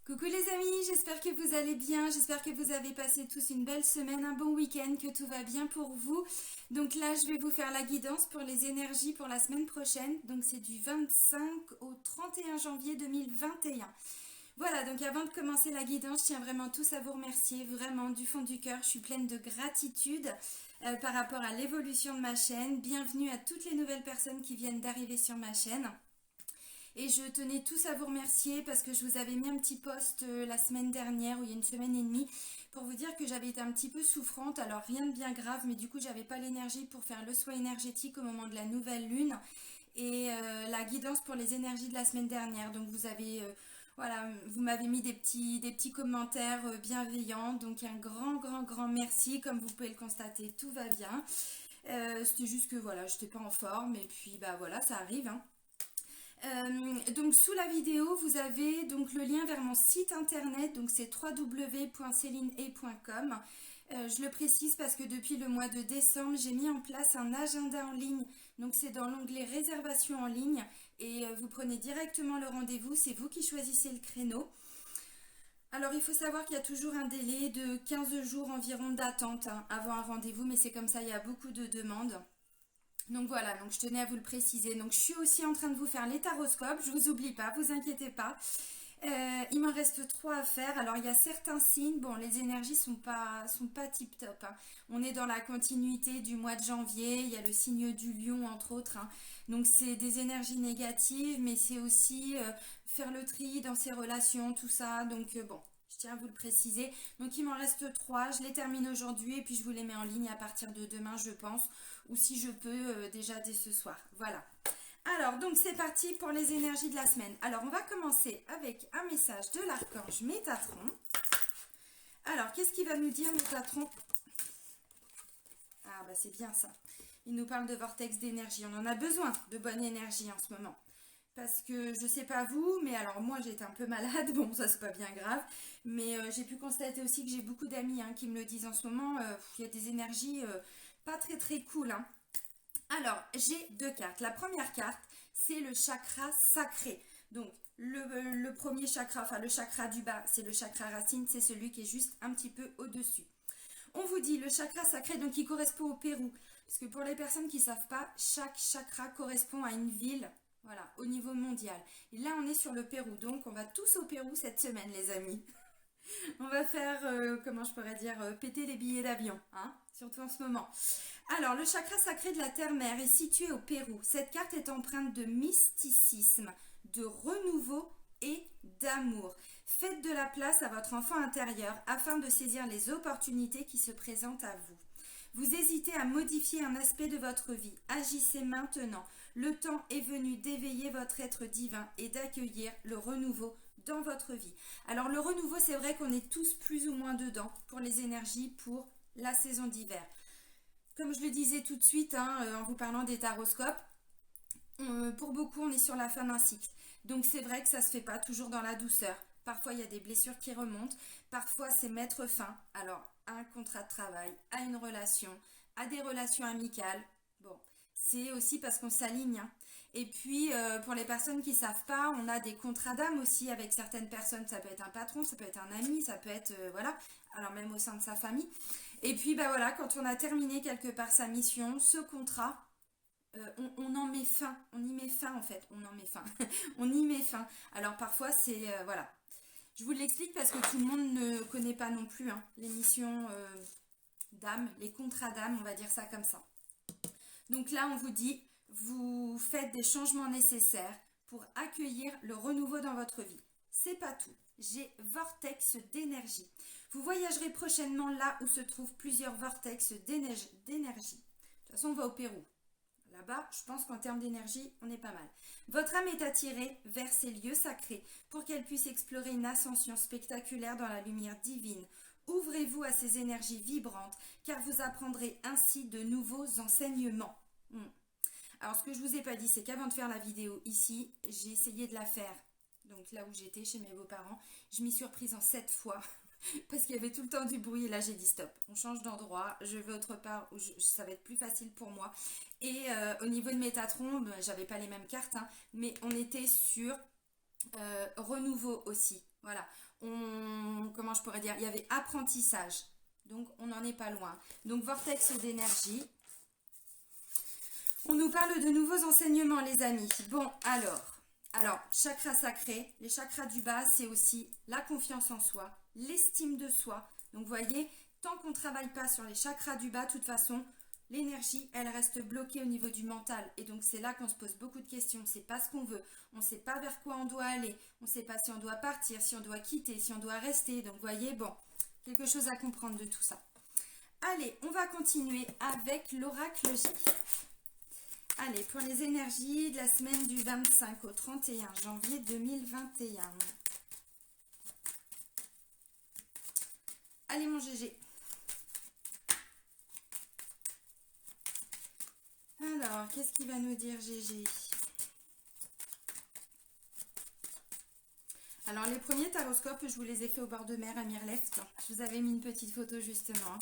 Coucou les amis, j'espère que vous allez bien, j'espère que vous avez passé tous une belle semaine, un bon week-end, que tout va bien pour vous. Donc là, je vais vous faire la guidance pour les énergies pour la semaine prochaine. Donc c'est du 25 au 31 janvier 2021. Voilà, donc avant de commencer la guidance, je tiens vraiment tous à vous remercier, vraiment du fond du cœur. Je suis pleine de gratitude par rapport à l'évolution de ma chaîne. Bienvenue à toutes les nouvelles personnes qui viennent d'arriver sur ma chaîne. Et je tenais tous à vous remercier parce que je vous avais mis un petit post la semaine dernière, ou il y a une semaine et demie, pour vous dire que j'avais été un petit peu souffrante. Alors rien de bien grave, mais du coup j'avais pas l'énergie pour faire le soin énergétique au moment de la nouvelle lune et la guidance pour les énergies de la semaine dernière. Donc vous avez voilà, vous m'avez mis des petits commentaires bienveillants. Donc un grand merci. Comme vous pouvez le constater, tout va bien. C'était juste que voilà, j'étais pas en forme et puis bah voilà, ça arrive, hein. Donc sous la vidéo, vous avez donc le lien vers mon site internet, donc c'est www.celinee.com. Je le précise parce que depuis le mois de décembre, j'ai mis en place un agenda en ligne. Donc c'est dans l'onglet réservation en ligne et vous prenez directement le rendez-vous, c'est vous qui choisissez le créneau. Alors il faut savoir qu'il y a toujours un délai de 15 jours environ d'attente hein, avant un rendez-vous, mais c'est comme ça, il y a beaucoup de demandes. Donc voilà, donc je tenais à vous le préciser. Donc je suis aussi en train de vous faire les taroscopes, je vous oublie pas, vous inquiétez pas. Il m'en reste 3 à faire. Alors il y a certains signes, bon les énergies sont pas tip top, hein. On est dans la continuité du mois de janvier, il y a le signe du lion entre autres, hein. Donc c'est des énergies négatives, mais c'est aussi faire le tri dans ses relations, tout ça. Donc bon, je tiens à vous le préciser. Donc il m'en reste 3, je les termine aujourd'hui et puis je vous les mets en ligne à partir de demain je pense, ou si je peux déjà dès ce soir. Voilà. Alors, donc c'est parti pour les énergies de la semaine. Alors, on va commencer avec un message de l'archange Métatron. Alors, qu'est-ce qu'il va nous dire Métatron? Ah, bah c'est bien ça. Il nous parle de vortex d'énergie. On en a besoin de bonne énergie en ce moment. Parce que je sais pas vous, mais alors moi j'étais un peu malade, bon ça c'est pas bien grave, mais j'ai pu constater aussi que j'ai beaucoup d'amis hein, qui me le disent en ce moment, il y a des énergies pas très cool, hein. Alors, j'ai 2 cartes. La première carte, c'est le chakra sacré. Donc, le premier chakra, enfin le chakra du bas, c'est le chakra racine, c'est celui qui est juste un petit peu au-dessus. On vous dit le chakra sacré, donc il correspond au Pérou. Parce que pour les personnes qui ne savent pas, chaque chakra correspond à une ville, voilà, au niveau mondial. Et là, on est sur le Pérou, donc on va tous au Pérou cette semaine, les amis. On va faire, comment je pourrais dire, péter les billets d'avion, hein, surtout en ce moment. Alors, le chakra sacré de la Terre-Mère est situé au Pérou. Cette carte est empreinte de mysticisme, de renouveau et d'amour. Faites de la place à votre enfant intérieur afin de saisir les opportunités qui se présentent à vous. Vous hésitez à modifier un aspect de votre vie. Agissez maintenant. Le temps est venu d'éveiller votre être divin et d'accueillir le renouveau dans votre vie. Alors le renouveau, c'est vrai qu'on est tous plus ou moins dedans pour les énergies pour la saison d'hiver. Comme je le disais tout de suite hein, en vous parlant des taroscopes, pour beaucoup on est sur la fin d'un cycle. Donc c'est vrai que ça ne se fait pas toujours dans la douceur. Parfois il y a des blessures qui remontent, parfois c'est mettre fin alors à un contrat de travail, à une relation, à des relations amicales. Bon, c'est aussi parce qu'on s'aligne, hein. Et puis pour les personnes qui ne savent pas, on a des contrats d'âme aussi avec certaines personnes. Ça peut être un patron, ça peut être un ami, ça peut être voilà, alors même au sein de sa famille. Et puis bah voilà, quand on a terminé quelque part sa mission, ce contrat, on en met fin, on y met fin en fait, on en met fin, on y met fin. Alors parfois c'est voilà, je vous l'explique parce que tout le monde ne connaît pas non plus hein, les missions d'âme, les contrats d'âme, on va dire ça comme ça. Donc là on vous dit, vous faites des changements nécessaires pour accueillir le renouveau dans votre vie. C'est pas tout. J'ai vortex d'énergie. Vous voyagerez prochainement là où se trouvent plusieurs vortex d'énergie. De toute façon, on va au Pérou. Là-bas, je pense qu'en termes d'énergie, on est pas mal. Votre âme est attirée vers ces lieux sacrés pour qu'elle puisse explorer une ascension spectaculaire dans la lumière divine. Ouvrez-vous à ces énergies vibrantes car vous apprendrez ainsi de nouveaux enseignements. Alors, ce que je vous ai pas dit, c'est qu'avant de faire la vidéo ici, j'ai essayé de la faire. Donc là où j'étais, chez mes beaux-parents, je m'y suis reprise en 7 fois. Parce qu'il y avait tout le temps du bruit et là j'ai dit stop, on change d'endroit, je vais autre part où ça va être plus facile pour moi. Et au niveau de Métatron, ben, j'avais pas les mêmes cartes, hein, mais on était sur renouveau aussi. Voilà. Comment je pourrais dire? Il y avait apprentissage. Donc, on n'en est pas loin. Donc, vortex d'énergie. On nous parle de nouveaux enseignements, les amis. Bon, alors, chakra sacré, les chakras du bas, c'est aussi la confiance en soi, l'estime de soi. Donc, vous voyez, tant qu'on ne travaille pas sur les chakras du bas, de toute façon, l'énergie, elle reste bloquée au niveau du mental. Et donc, c'est là qu'on se pose beaucoup de questions. On ne sait pas ce qu'on veut, on ne sait pas vers quoi on doit aller, on ne sait pas si on doit partir, si on doit quitter, si on doit rester. Donc, vous voyez, bon, quelque chose à comprendre de tout ça. Allez, on va continuer avec l'oracle J. Allez, pour les énergies de la semaine du 25 au 31 janvier 2021. Allez, mon GG. Alors, qu'est-ce qu'il va nous dire, GG? Alors, les premiers taroscopes, je vous les ai fait au bord de mer à Mirleft. Je vous avais mis une petite photo, justement.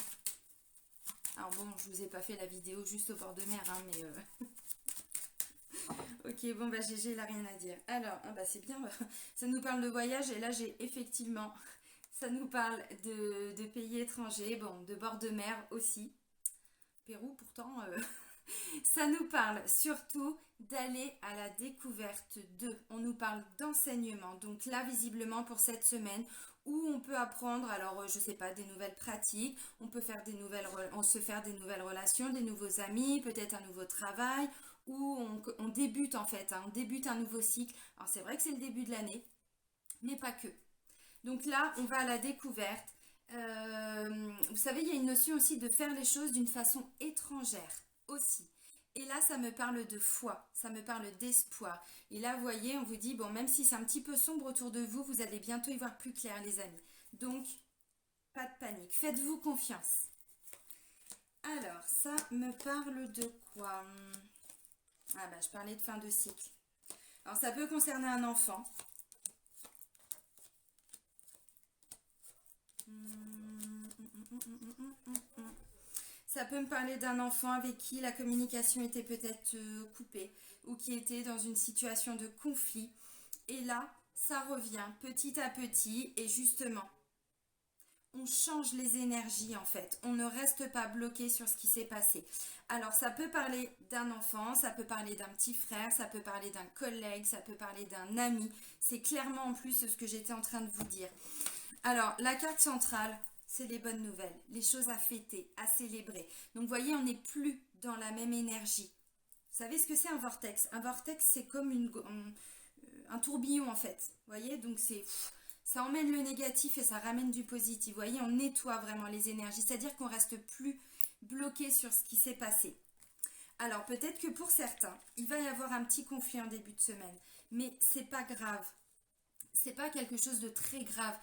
Alors bon, je vous ai pas fait la vidéo juste au bord de mer, hein, mais... Ok, bon, bah GG, il n'a rien à dire. Alors, ah bah c'est bien, ça nous parle de voyage, et là, j'ai effectivement... Ça nous parle de pays étrangers, bon, de bord de mer aussi. Pérou, pourtant... Ça nous parle surtout d'aller à la découverte de. On nous parle d'enseignement. Donc là, visiblement, pour cette semaine, où on peut apprendre, alors je sais pas, des nouvelles pratiques, on peut faire on se faire des nouvelles relations, des nouveaux amis, peut-être un nouveau travail, où on débute en fait, hein, on débute un nouveau cycle. Alors c'est vrai que c'est le début de l'année, mais pas que. Donc là, on va à la découverte. Vous savez, il y a une notion aussi de faire les choses d'une façon étrangère aussi. Et là, ça me parle de foi, ça me parle d'espoir. Et là, vous voyez, on vous dit, bon, même si c'est un petit peu sombre autour de vous, vous allez bientôt y voir plus clair, les amis. Donc, pas de panique, faites-vous confiance. Alors, ça me parle de quoi? Ah bah, je parlais de fin de cycle. Alors, ça peut concerner un enfant. Ça peut me parler d'un enfant avec qui la communication était peut-être coupée ou qui était dans une situation de conflit. Et là, ça revient petit à petit et justement, on change les énergies en fait. On ne reste pas bloqué sur ce qui s'est passé. Alors ça peut parler d'un enfant, ça peut parler d'un petit frère, ça peut parler d'un collègue, ça peut parler d'un ami. C'est clairement en plus ce que j'étais en train de vous dire. Alors la carte centrale, c'est les bonnes nouvelles, les choses à fêter, à célébrer. Donc vous voyez, on n'est plus dans la même énergie. Vous savez ce que c'est un vortex? Un vortex, c'est comme un tourbillon en fait. Vous voyez, donc ça emmène le négatif et ça ramène du positif. Vous voyez, on nettoie vraiment les énergies, c'est-à-dire qu'on reste plus bloqué sur ce qui s'est passé. Alors peut-être que pour certains, il va y avoir un petit conflit en début de semaine, mais c'est pas grave. C'est pas quelque chose de très grave.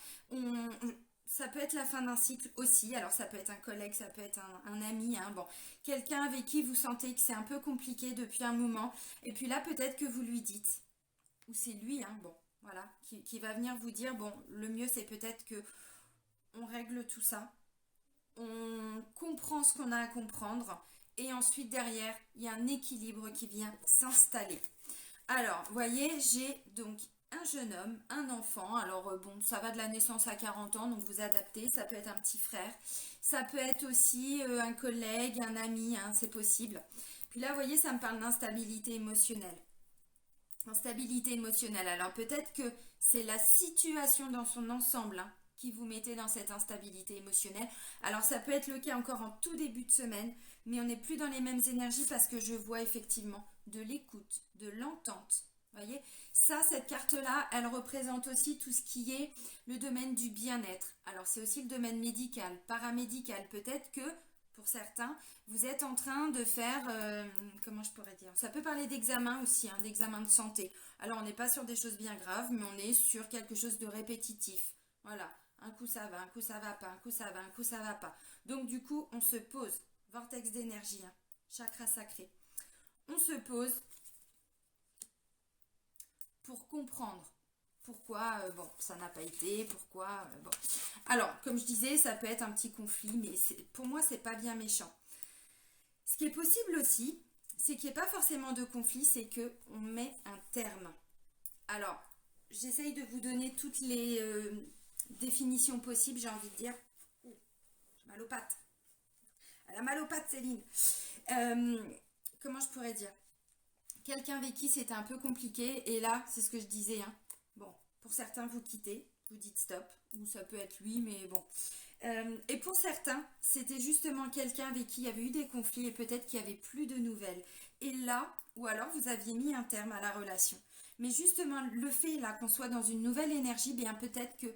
Ça peut être la fin d'un cycle aussi. Alors ça peut être un collègue, ça peut être un ami, hein, bon, quelqu'un avec qui vous sentez que c'est un peu compliqué depuis un moment. Et puis là, peut-être que vous lui dites, ou c'est lui, hein, bon, voilà, qui va venir vous dire, bon, le mieux c'est peut-être que on règle tout ça, on comprend ce qu'on a à comprendre, et ensuite derrière, il y a un équilibre qui vient s'installer. Alors, vous voyez, j'ai donc un jeune homme, un enfant. Alors, bon, ça va de la naissance à 40 ans, donc vous adaptez. Ça peut être un petit frère. Ça peut être aussi un collègue, un ami, hein, c'est possible. Puis là, vous voyez, ça me parle d'instabilité émotionnelle. Instabilité émotionnelle. Alors, peut-être que c'est la situation dans son ensemble hein, qui vous mettez dans cette instabilité émotionnelle. Alors, ça peut être le cas encore en tout début de semaine, mais on n'est plus dans les mêmes énergies parce que je vois effectivement de l'écoute, de l'entente. Voyez, ça, cette carte-là, elle représente aussi tout ce qui est le domaine du bien-être. Alors, c'est aussi le domaine médical, paramédical. Peut-être que, pour certains, vous êtes en train de faire, comment je pourrais dire? Ça peut parler d'examen aussi, hein, d'examen de santé. Alors, on n'est pas sur des choses bien graves, mais on est sur quelque chose de répétitif. Voilà, un coup ça va, un coup ça va pas, un coup ça va, un coup ça va pas. Donc, du coup, on se pose. Vortex d'énergie, hein, chakra sacré. On se pose pour comprendre pourquoi bon ça n'a pas été, pourquoi bon. Alors comme je disais, ça peut être un petit conflit, mais pour moi c'est pas bien méchant. Ce qui est possible aussi, c'est qu'il n'y ait pas forcément de conflit, c'est que on met un terme. Alors j'essaye de vous donner toutes les définitions possibles, j'ai envie de dire. Oh, j'ai mal aux pattes. Elle a mal aux pattes, Céline. Comment je pourrais dire? Quelqu'un avec qui c'était un peu compliqué, et là, c'est ce que je disais, hein. Bon, pour certains, vous quittez, vous dites stop, ou ça peut être lui, mais bon. Et pour certains, c'était justement quelqu'un avec qui il y avait eu des conflits et peut-être qu'il n'y avait plus de nouvelles. Et là, ou alors vous aviez mis un terme à la relation. Mais justement, le fait là qu'on soit dans une nouvelle énergie, bien peut-être que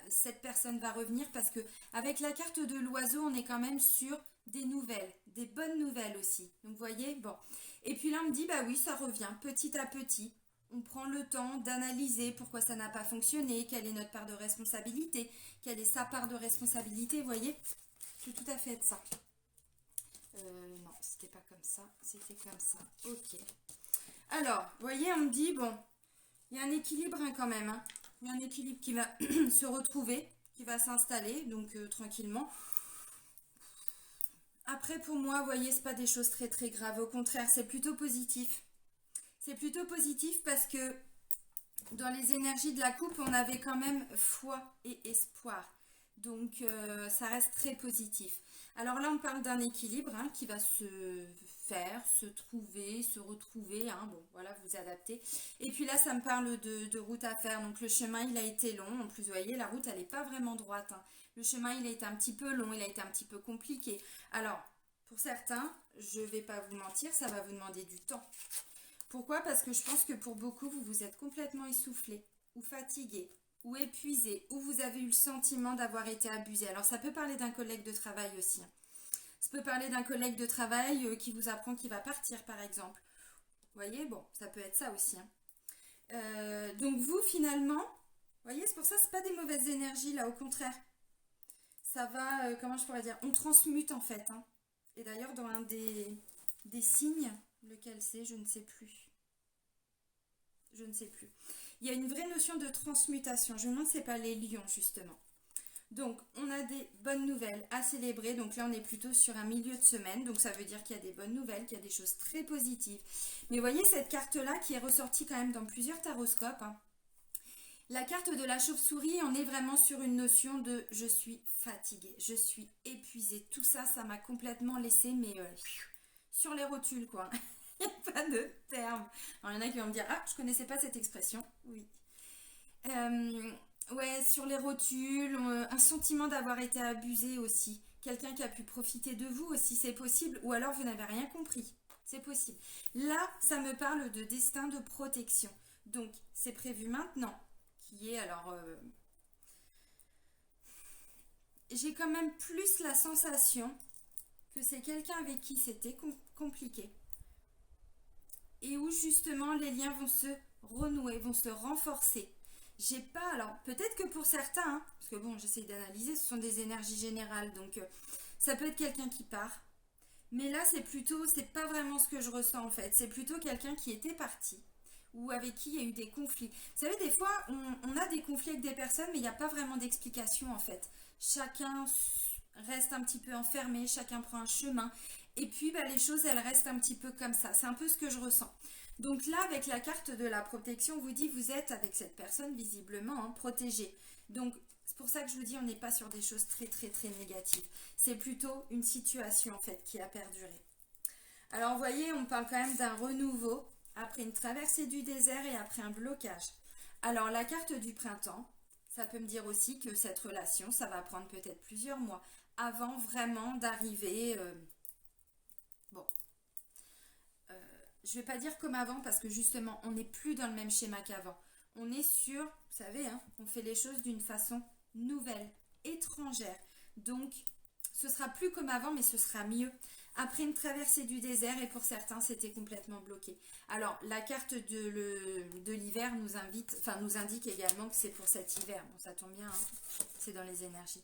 cette personne va revenir parce que avec la carte de l'oiseau, on est quand même sur des nouvelles, des bonnes nouvelles aussi. Donc vous voyez, bon. Et puis là, on me dit, bah oui, ça revient petit à petit. On prend le temps d'analyser pourquoi ça n'a pas fonctionné, quelle est notre part de responsabilité, quelle est sa part de responsabilité, vous voyez. C'est tout à fait ça. Non, c'était pas comme ça, c'était comme ça. Ok. Alors, vous voyez, on me dit, bon, il y a un équilibre hein, quand même. Hein. Il y a un équilibre qui va se retrouver, qui va s'installer, donc tranquillement. Après, pour moi, vous voyez, c'est pas des choses très très graves. Au contraire, c'est plutôt positif. C'est plutôt positif parce que dans les énergies de la coupe, on avait quand même foi et espoir. Donc, ça reste très positif. Alors là, on parle d'un équilibre hein, qui va se faire, se trouver, se retrouver. Hein, bon, voilà, vous adaptez. Et puis là, ça me parle de route à faire. Donc, le chemin, il a été long. En plus, vous voyez, la route, elle n'est pas vraiment droite. Hein. Le chemin, il a été un petit peu long, il a été un petit peu compliqué. Alors, pour certains, je ne vais pas vous mentir, ça va vous demander du temps. Pourquoi? Parce que je pense que pour beaucoup, vous vous êtes complètement essoufflé ou fatigué ou épuisé ou vous avez eu le sentiment d'avoir été abusé. Alors ça peut parler d'un collègue de travail aussi. Hein. Ça peut parler d'un collègue de travail qui vous apprend qu'il va partir par exemple. Vous voyez, bon, ça peut être ça aussi. Hein. Donc vous finalement, vous voyez, c'est pour ça que ce pas des mauvaises énergies là, au contraire. Ça va, comment je pourrais dire, on transmute en fait. Hein. Et d'ailleurs dans un des signes, lequel c'est, je ne sais plus. Je ne sais plus. Il y a une vraie notion de transmutation. Je me demande si ce n'est pas les lions, justement. Donc, on a des bonnes nouvelles à célébrer. Donc là, on est plutôt sur un milieu de semaine. Donc, ça veut dire qu'il y a des bonnes nouvelles, qu'il y a des choses très positives. Mais voyez cette carte-là qui est ressortie quand même dans plusieurs taroscopes. Hein. La carte de la chauve-souris, on est vraiment sur une notion de « je suis fatiguée, je suis épuisée ». Tout ça, ça m'a complètement laissé, mais sur les rotules, quoi. Il n'y a pas de terme. Alors, il y en a qui vont me dire, ah, je ne connaissais pas cette expression. Oui. Ouais, sur les rotules, un sentiment d'avoir été abusé aussi. Quelqu'un qui a pu profiter de vous aussi, c'est possible. Ou alors, vous n'avez rien compris. C'est possible. Là, ça me parle de destin de protection. Donc, c'est prévu maintenant. Qui est alors... j'ai quand même plus la sensation que c'est quelqu'un avec qui c'était compliqué. Et où justement les liens vont se renouer, vont se renforcer. J'ai pas, alors peut-être que pour certains, hein, parce que bon, j'essaie d'analyser, ce sont des énergies générales, donc ça peut être quelqu'un qui part. Mais là, c'est plutôt, c'est pas vraiment ce que je ressens en fait. C'est plutôt quelqu'un qui était parti ou avec qui il y a eu des conflits. Vous savez, des fois, on a des conflits avec des personnes, mais il n'y a pas vraiment d'explication en fait. Chacun reste un petit peu enfermé, chacun prend un chemin. Et puis, bah, les choses, elles restent un petit peu comme ça. C'est un peu ce que je ressens. Donc là, avec la carte de la protection, on vous dit, vous êtes avec cette personne visiblement hein, protégée. Donc, c'est pour ça que je vous dis, on n'est pas sur des choses très, très, très négatives. C'est plutôt une situation, en fait, qui a perduré. Alors, vous voyez, on parle quand même d'un renouveau après une traversée du désert et après un blocage. Alors, la carte du printemps, ça peut me dire aussi que cette relation, ça va prendre peut-être plusieurs mois avant vraiment d'arriver... bon, je ne vais pas dire comme avant parce que justement, on n'est plus dans le même schéma qu'avant. On est sur, vous savez, hein, on fait les choses d'une façon nouvelle, étrangère. Donc, ce sera plus comme avant, mais ce sera mieux. Après une traversée du désert, et pour certains, c'était complètement bloqué. Alors, la carte de l'hiver nous invite, enfin, nous indique également que c'est pour cet hiver. Bon, ça tombe bien, hein, c'est dans les énergies.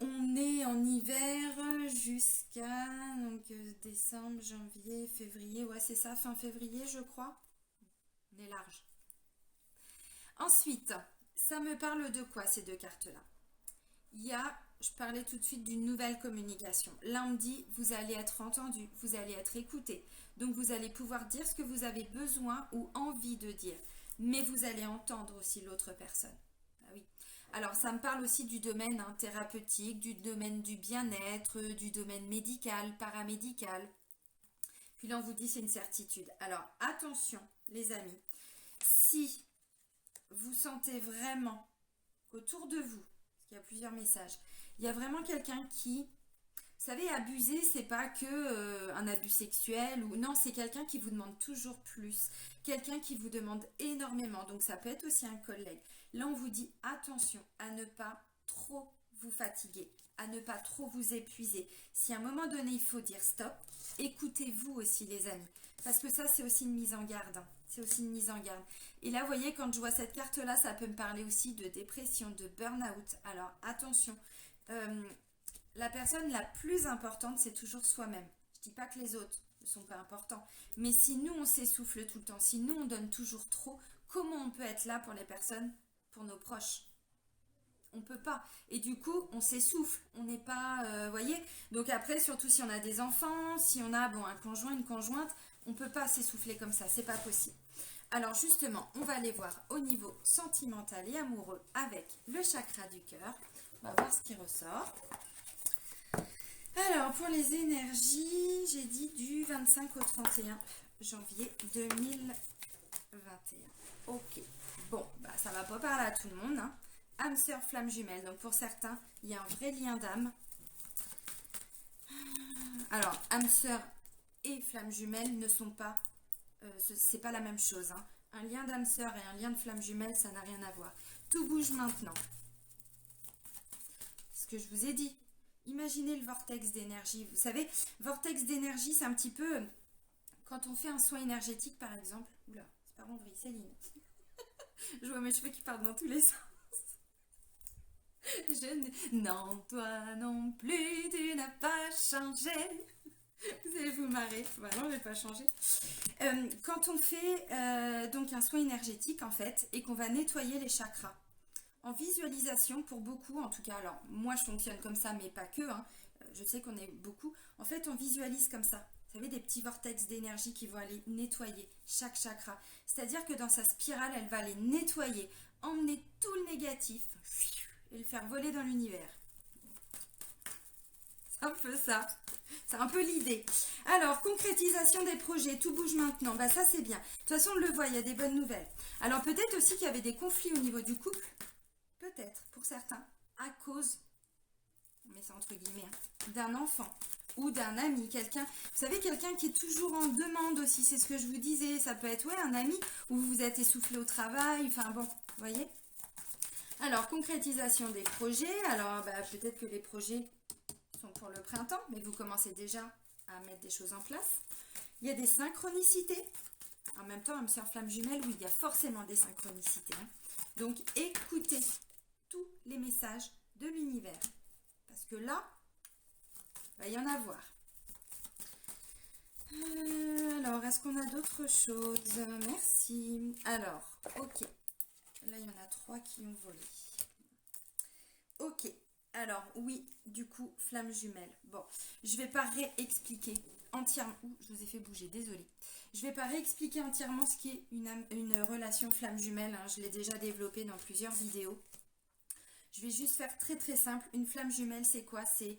On est en hiver jusqu'à donc, décembre, janvier, février. Ouais, c'est ça, fin février, je crois. On est large. Ensuite, ça me parle de quoi ces deux cartes-là? Il y a, je parlais tout de suite d'une nouvelle communication. Là, on me dit, vous allez être entendu, vous allez être écouté. Donc, vous allez pouvoir dire ce que vous avez besoin ou envie de dire. mais vous allez entendre aussi l'autre personne. Ah oui. Alors ça me parle aussi du domaine thérapeutique, du domaine du bien-être, du domaine médical, paramédical. Puis là on vous dit c'est une certitude. Alors attention les amis, si vous sentez vraiment qu'autour de vous, parce qu'il y a plusieurs messages, il y a vraiment quelqu'un qui, vous savez, abuser, c'est pas que un abus sexuel ou non, c'est quelqu'un qui vous demande toujours plus, quelqu'un qui vous demande énormément. Donc ça peut être aussi un collègue. Là, on vous dit attention à ne pas trop vous fatiguer, à ne pas trop vous épuiser. Si à un moment donné, il faut dire stop, écoutez-vous aussi, les amis, parce que ça, c'est aussi une mise en garde. Hein. C'est aussi une mise en garde. Et là, vous voyez, quand je vois cette carte-là, ça peut me parler aussi de dépression, de burn-out. Alors attention. La personne la plus importante, c'est toujours soi-même. Je ne dis pas que les autres ne sont pas importants, mais si nous, on s'essouffle tout le temps, si nous, on donne toujours trop, comment on peut être là pour les personnes, pour nos proches? On ne peut pas. Et du coup, on s'essouffle. On n'est pas... voyez. Donc après, surtout si on a des enfants, si on a un conjoint, une conjointe, on ne peut pas s'essouffler comme ça. C'est pas possible. Alors justement, on va aller voir au niveau sentimental et amoureux avec le chakra du cœur. On va voir ce qui ressort. Alors, pour les énergies, j'ai dit du 25 au 31 janvier 2021. Ok, bon, ça va pas parler à tout le monde. Hein. Âme sœur, flamme jumelle. Donc, pour certains, il y a un vrai lien d'âme. Alors, âme sœur et flamme jumelle ne sont pas... c'est pas la même chose. Hein. Un lien d'âme sœur et un lien de flamme jumelle, ça n'a rien à voir. Tout bouge maintenant. Ce que je vous ai dit. Imaginez le vortex d'énergie. Vous savez, vortex d'énergie, c'est un petit peu quand on fait un soin énergétique, par exemple. Oula, c'est pas Rombry, Céline. Je vois mes cheveux qui partent dans tous les sens. Non, toi non plus, tu n'as pas changé. Vous allez vous marrer. Bah non, je n'ai pas changé. Quand on fait donc un soin énergétique, en fait, et qu'on va nettoyer les chakras, en visualisation, pour beaucoup, en tout cas, alors moi je fonctionne comme ça, mais pas que, hein, je sais qu'on est beaucoup, en fait on visualise comme ça, vous savez, des petits vortex d'énergie qui vont aller nettoyer chaque chakra, c'est-à-dire que dans sa spirale, elle va aller nettoyer, emmener tout le négatif et le faire voler dans l'univers. C'est un peu ça, c'est un peu l'idée. Alors, concrétisation des projets, tout bouge maintenant, ça c'est bien. De toute façon, on le voit, il y a des bonnes nouvelles. Alors peut-être aussi qu'il y avait des conflits au niveau du couple. Peut-être, pour certains, à cause, mais c'est entre guillemets, hein, d'un enfant ou d'un ami, quelqu'un, vous savez, quelqu'un qui est toujours en demande aussi, c'est ce que je vous disais, ça peut être, un ami, où vous vous êtes essoufflé au travail, enfin bon, vous voyez. Alors, concrétisation des projets, alors peut-être que les projets sont pour le printemps, mais vous commencez déjà à mettre des choses en place. Il y a des synchronicités, en même temps, âme sœur flamme jumelle, oui, il y a forcément des synchronicités, hein. Donc, écoutez tous les messages de l'univers. Parce que là, il va y en avoir. Alors, est-ce qu'on a d'autres choses? Merci. Alors, ok. Là, il y en a 3 qui ont volé. Ok. Alors, oui, du coup, flamme jumelle. Bon, je ne vais pas réexpliquer entièrement. Ouh, je vous ai fait bouger, désolée. Je ne vais pas réexpliquer entièrement ce qui est une relation flamme jumelle. Hein. Je l'ai déjà développé dans plusieurs vidéos. Je vais juste faire très très simple. Une flamme jumelle, c'est quoi? C'est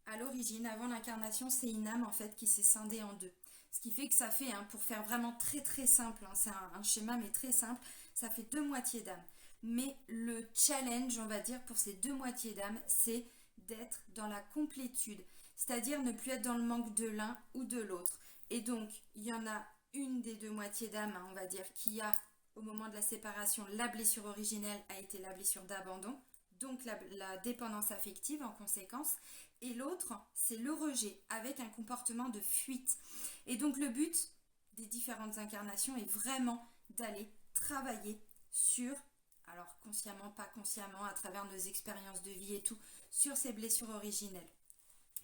à l'origine, avant l'incarnation, c'est une âme en fait qui s'est scindée en deux. Ce qui fait que ça fait, pour faire vraiment très très simple, c'est un schéma mais très simple, ça fait 2 moitiés d'âme. Mais le challenge, on va dire, pour ces 2 moitiés d'âme, c'est d'être dans la complétude. C'est-à-dire ne plus être dans le manque de l'un ou de l'autre. Et donc, il y en a une des 2 moitiés d'âme, on va dire, qui a, au moment de la séparation, la blessure originelle a été la blessure d'abandon. Donc la dépendance affective en conséquence. Et l'autre, c'est le rejet avec un comportement de fuite. Et donc le but des différentes incarnations est vraiment d'aller travailler sur, alors consciemment, pas consciemment, à travers nos expériences de vie et tout, sur ces blessures originelles.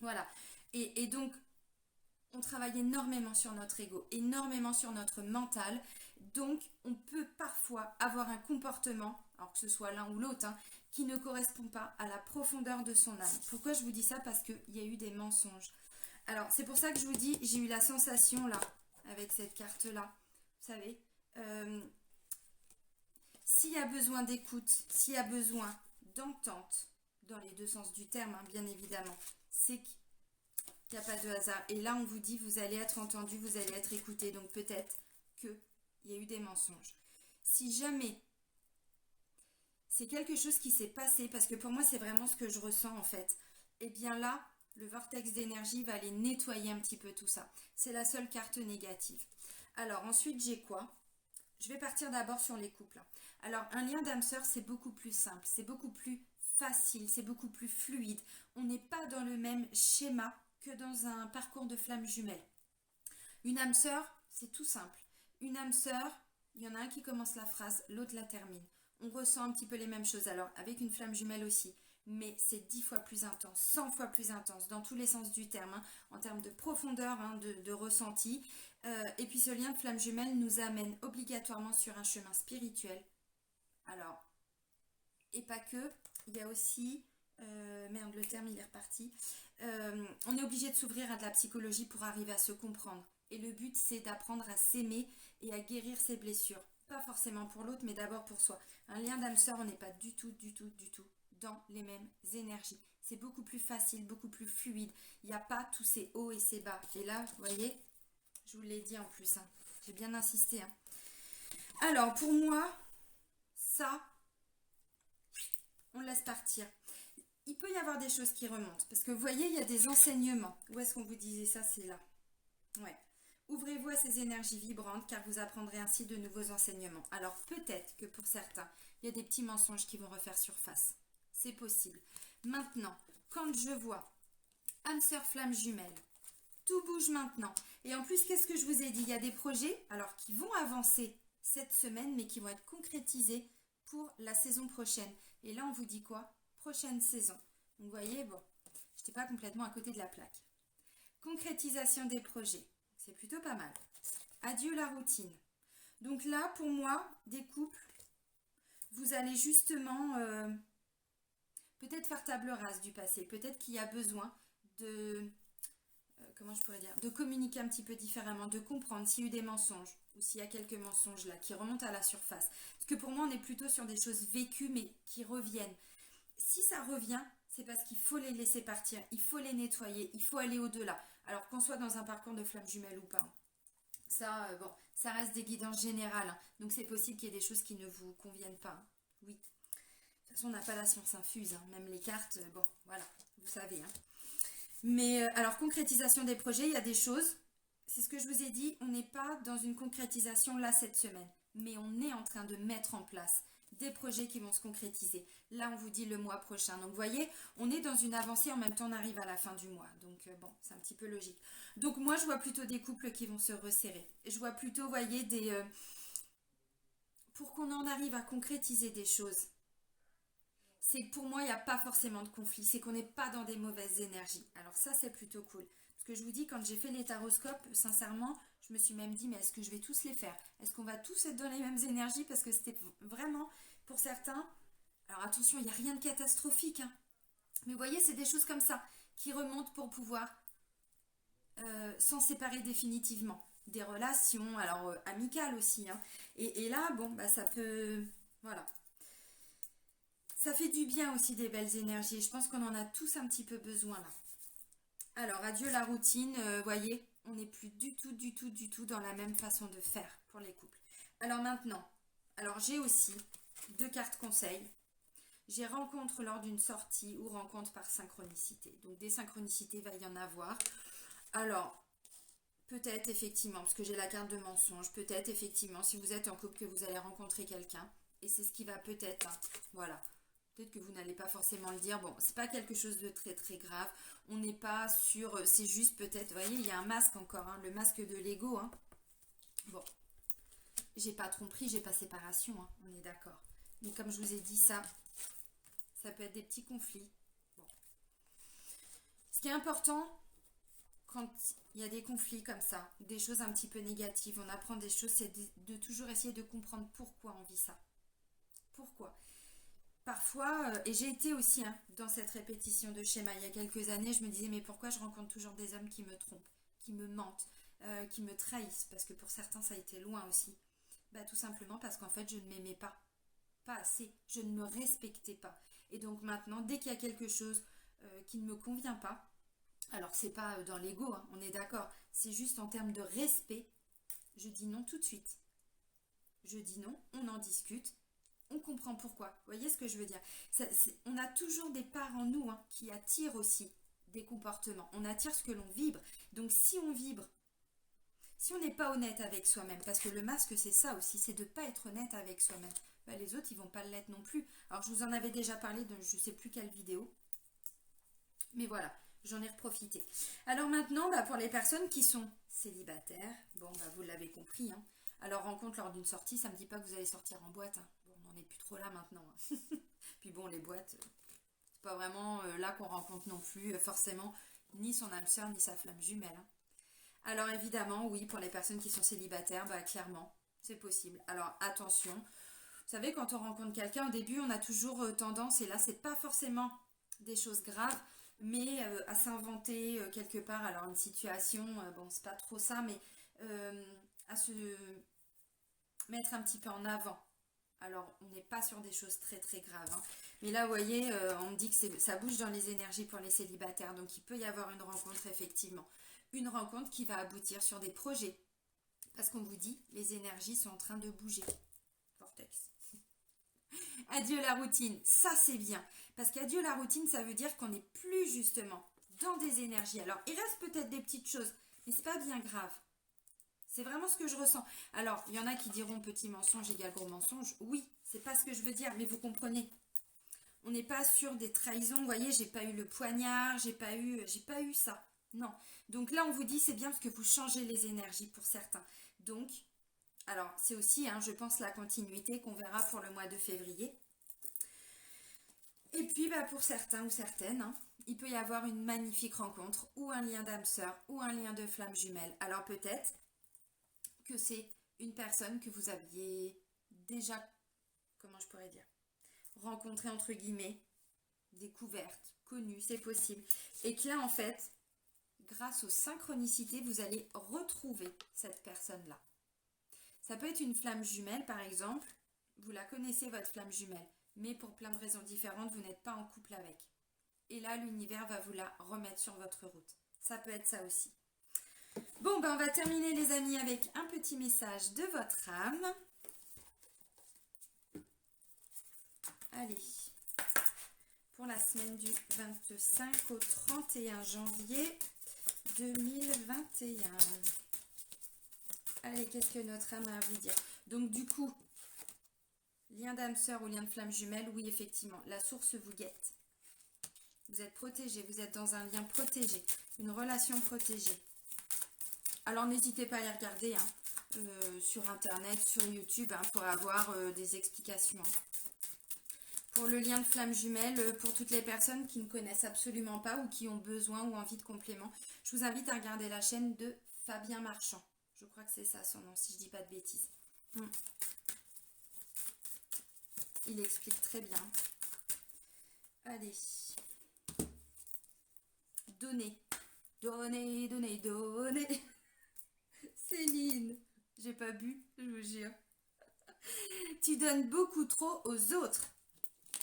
Voilà. Et donc, on travaille énormément sur notre ego, énormément sur notre mental. Donc, on peut parfois avoir un comportement, alors que ce soit l'un ou l'autre, qui ne correspond pas à la profondeur de son âme. Pourquoi je vous dis ça? Parce qu'il y a eu des mensonges. Alors, c'est pour ça que je vous dis, j'ai eu la sensation là, avec cette carte-là, vous savez, S'il y a besoin d'écoute, s'il y a besoin d'entente, dans les deux sens du terme, hein, bien évidemment, c'est qu'il n'y a pas de hasard. Et là, on vous dit, vous allez être entendu, vous allez être écouté. Donc peut-être qu'il y a eu des mensonges. Si jamais c'est quelque chose qui s'est passé, parce que pour moi, c'est vraiment ce que je ressens en fait, et bien là, le vortex d'énergie va aller nettoyer un petit peu tout ça. C'est la seule carte négative. Alors ensuite, j'ai quoi? Je vais partir d'abord sur les couples. Alors, un lien d'âme sœur, c'est beaucoup plus simple, c'est beaucoup plus facile, c'est beaucoup plus fluide. On n'est pas dans le même schéma que dans un parcours de flammes jumelles. Une âme sœur, c'est tout simple. Une âme sœur, il y en a un qui commence la phrase, l'autre la termine. On ressent un petit peu les mêmes choses, alors avec une flamme jumelle aussi, mais c'est 10 fois plus intense, 100 fois plus intense, dans tous les sens du terme, hein, en termes de profondeur, hein, de ressenti. Et puis ce lien de flamme jumelle nous amène obligatoirement sur un chemin spirituel. Alors, et pas que, il y a aussi, merde, le terme il est reparti, on est obligé de s'ouvrir à de la psychologie pour arriver à se comprendre. Et le but, c'est d'apprendre à s'aimer et à guérir ses blessures. Pas forcément pour l'autre, mais d'abord pour soi. Un lien d'âme sœur, on n'est pas du tout dans les mêmes énergies. C'est beaucoup plus facile, beaucoup plus fluide. Il n'y a pas tous ces hauts et ces bas. Et là, vous voyez, je vous l'ai dit en plus, hein. J'ai bien insisté, hein. Alors, pour moi, ça, on laisse partir. Il peut y avoir des choses qui remontent. Parce que vous voyez, il y a des enseignements. Où est-ce qu'on vous disait ça? C'est là. Ouais. Ouvrez-vous à ces énergies vibrantes car vous apprendrez ainsi de nouveaux enseignements. Alors peut-être que pour certains, il y a des petits mensonges qui vont refaire surface. C'est possible. Maintenant, quand je vois âme sœur flamme jumelle, tout bouge maintenant. Et en plus, qu'est-ce que je vous ai dit? Il y a des projets alors qui vont avancer cette semaine mais qui vont être concrétisés pour la saison prochaine. Et là, on vous dit quoi? Prochaine saison. Donc vous voyez, bon, je n'étais pas complètement à côté de la plaque. Concrétisation des projets. C'est plutôt pas mal. Adieu la routine. Donc là, pour moi, des couples, vous allez justement peut-être faire table rase du passé. Peut-être qu'il y a besoin de, comment je pourrais dire, de communiquer un petit peu différemment, de comprendre s'il y a eu des mensonges ou s'il y a quelques mensonges là qui remontent à la surface. Parce que pour moi, on est plutôt sur des choses vécues mais qui reviennent. Si ça revient, c'est parce qu'il faut les laisser partir, il faut les nettoyer, il faut aller au-delà. Alors qu'on soit dans un parcours de flamme jumelle ou pas. Ça, bon, ça reste des guidances générales. Hein. Donc c'est possible qu'il y ait des choses qui ne vous conviennent pas. Hein. Oui. De toute façon, on n'a pas la science infuse. Hein. Même les cartes, bon, voilà, vous savez. Hein. Mais alors, concrétisation des projets, il y a des choses. C'est ce que je vous ai dit, on n'est pas dans une concrétisation là cette semaine. Mais on est en train de mettre en place des projets qui vont se concrétiser. Là, on vous dit le mois prochain. Donc, vous voyez, on est dans une avancée, en même temps, on arrive à la fin du mois. Donc, bon, c'est un petit peu logique. Donc, moi, je vois plutôt des couples qui vont se resserrer. Je vois plutôt, vous voyez, pour qu'on en arrive à concrétiser des choses, c'est que pour moi, il n'y a pas forcément de conflit. C'est qu'on n'est pas dans des mauvaises énergies. Alors, ça, c'est plutôt cool. Parce que je vous dis, quand j'ai fait les taroscopes, sincèrement, je me suis même dit, mais est-ce que je vais tous les faire? Est-ce qu'on va tous être dans les mêmes énergies? Parce que c'était vraiment, pour certains, alors attention, il n'y a rien de catastrophique. Hein. Mais vous voyez, c'est des choses comme ça qui remontent pour pouvoir s'en séparer définitivement. Des relations, alors amicales aussi. Hein. Et là, bon, bah ça peut... Voilà. Ça fait du bien aussi des belles énergies. Je pense qu'on en a tous un petit peu besoin là. Alors, adieu la routine. Voyez, on n'est plus du tout dans la même façon de faire pour les couples. Alors maintenant, alors j'ai aussi 2 cartes conseils. J'ai rencontre lors d'une sortie ou rencontre par synchronicité. Donc des synchronicités, il va y en avoir. Alors, peut-être effectivement, parce que j'ai la carte de mensonge, peut-être effectivement, si vous êtes en couple, que vous allez rencontrer quelqu'un. Et c'est ce qui va peut-être, hein, voilà. Peut-être que vous n'allez pas forcément le dire. Bon, c'est pas quelque chose de très grave. On n'est pas sur... C'est juste peut-être... Vous voyez, il y a un masque encore, hein, le masque de l'ego. Hein. Bon. J'ai pas tromperie, j'ai pas séparation. Hein, on est d'accord. Mais comme je vous ai dit, ça peut être des petits conflits. Bon. Ce qui est important, quand il y a des conflits comme ça, des choses un petit peu négatives, on apprend des choses, c'est de toujours essayer de comprendre pourquoi on vit ça. Pourquoi ? Parfois, et j'ai été aussi hein, dans cette répétition de schéma, il y a quelques années, je me disais mais pourquoi je rencontre toujours des hommes qui me trompent, qui me mentent, qui me trahissent, parce que pour certains ça a été loin aussi. Bah, tout simplement parce qu'en fait je ne m'aimais pas. pas assez, je ne me respectais pas. Et donc maintenant, dès qu'il y a quelque chose qui ne me convient pas, alors c'est pas dans l'ego, hein, on est d'accord, c'est juste en termes de respect, je dis non tout de suite. Je dis non, on en discute, on comprend pourquoi. Vous voyez ce que je veux dire? On a toujours des parts en nous, hein, qui attirent aussi des comportements. On attire ce que l'on vibre. Donc si on vibre, si on n'est pas honnête avec soi-même, parce que le masque c'est ça aussi, c'est de ne pas être honnête avec soi-même, bah, les autres ils vont pas l'être non plus. Alors je vous en avais déjà parlé dans je ne sais plus quelle vidéo, mais voilà, j'en ai reprofité. Alors maintenant, bah, pour les personnes qui sont célibataires, bon bah, vous l'avez compris, hein. Alors rencontre lors d'une sortie, ça ne me dit pas que vous allez sortir en boîte, hein. Bon, on n'en est plus trop là maintenant, hein. Puis bon, les boîtes, c'est pas vraiment là qu'on rencontre non plus forcément ni son âme sœur ni sa flamme jumelle, hein. Alors évidemment, oui, pour les personnes qui sont célibataires, bah clairement, c'est possible. Alors attention, vous savez, quand on rencontre quelqu'un, au début, on a toujours tendance, et là, c'est pas forcément des choses graves, mais à s'inventer quelque part, alors une situation, bon, c'est pas trop ça, mais à se mettre un petit peu en avant. Alors, on n'est pas sur des choses très très graves, hein. Mais là, vous voyez, on me dit que ça bouge dans les énergies pour les célibataires. Donc, il peut y avoir une rencontre, effectivement. Une rencontre qui va aboutir sur des projets. Parce qu'on vous dit, les énergies sont en train de bouger. Vortex. Adieu la routine. Ça, c'est bien. Parce qu'adieu la routine, ça veut dire qu'on n'est plus justement dans des énergies. Alors, il reste peut-être des petites choses, mais c'est pas bien grave. C'est vraiment ce que je ressens. Alors, il y en a qui diront petit mensonge égale gros mensonge. Oui, c'est pas ce que je veux dire, mais vous comprenez. On n'est pas sur des trahisons. Vous voyez, j'ai pas eu le poignard, j'ai pas eu ça. Non. Donc là, on vous dit c'est bien parce que vous changez les énergies pour certains. Donc, alors c'est aussi, hein, je pense, la continuité qu'on verra pour le mois de février. Et puis, bah, pour certains ou certaines, hein, il peut y avoir une magnifique rencontre ou un lien d'âme sœur ou un lien de flamme jumelle. Alors peut-être que c'est une personne que vous aviez déjà, comment je pourrais dire, rencontrée entre guillemets, découverte, connue, c'est possible. Et que là, en fait, grâce aux synchronicités, vous allez retrouver cette personne-là. Ça peut être une flamme jumelle, par exemple. Vous la connaissez, votre flamme jumelle, mais pour plein de raisons différentes, vous n'êtes pas en couple avec. Et là, l'univers va vous la remettre sur votre route. Ça peut être ça aussi. Bon, ben on va terminer les amis avec un petit message de votre âme. Allez, pour la semaine du 25 au 31 janvier 2021. Allez, qu'est-ce que notre âme a à vous dire? Donc du coup, lien d'âme sœur ou lien de flamme jumelle, oui effectivement, la source vous guette. Vous êtes protégé, vous êtes dans un lien protégé, une relation protégée. Alors n'hésitez pas à les regarder hein, sur internet, sur YouTube, hein, pour avoir des explications. Pour le lien de flamme jumelle, pour toutes les personnes qui ne connaissent absolument pas ou qui ont besoin ou envie de complément, je vous invite à regarder la chaîne de Fabien Marchand. Je crois que c'est ça son nom, si je dis pas de bêtises. Il explique très bien. Allez. Donnez. Donnez, donnez, donnez. Céline, j'ai pas bu, je vous jure. Tu donnes beaucoup trop aux autres.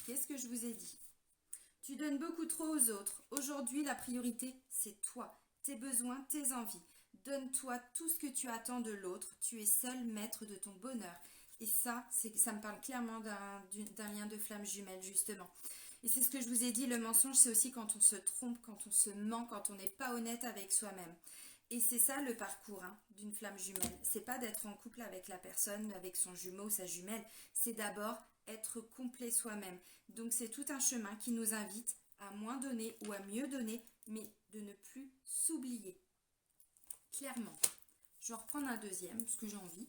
Qu'est-ce que je vous ai dit? Tu donnes beaucoup trop aux autres. Aujourd'hui, la priorité, c'est toi, tes besoins, tes envies. Donne-toi tout ce que tu attends de l'autre. Tu es seul maître de ton bonheur. Et ça, ça me parle clairement d'un lien de flamme jumelle, justement. Et c'est ce que je vous ai dit, le mensonge, c'est aussi quand on se trompe, quand on se ment, quand on n'est pas honnête avec soi-même. Et c'est ça le parcours hein, d'une flamme jumelle. C'est pas d'être en couple avec la personne, avec son jumeau ou sa jumelle. C'est d'abord être complet soi-même. Donc c'est tout un chemin qui nous invite à moins donner ou à mieux donner, mais de ne plus s'oublier. Clairement. Je vais en reprendre un deuxième, parce que j'ai envie.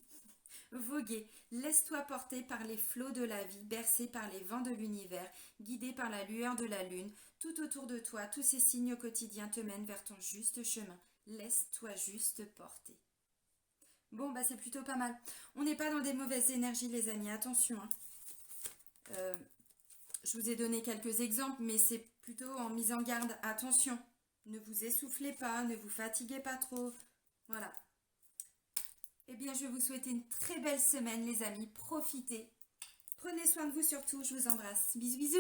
Voguer, laisse-toi porter par les flots de la vie, bercé par les vents de l'univers, guidé par la lueur de la lune. Tout autour de toi, tous ces signes quotidiens te mènent vers ton juste chemin. Laisse-toi juste porter. Bon, bah c'est plutôt pas mal. On n'est pas dans des mauvaises énergies, les amis. Attention. Hein. Je vous ai donné quelques exemples, mais c'est plutôt en mise en garde. Attention. Ne vous essoufflez pas, ne vous fatiguez pas trop. Voilà. Eh bien, je vais vous souhaiter une très belle semaine, les amis. Profitez. Prenez soin de vous surtout, je vous embrasse. Bisous bisous.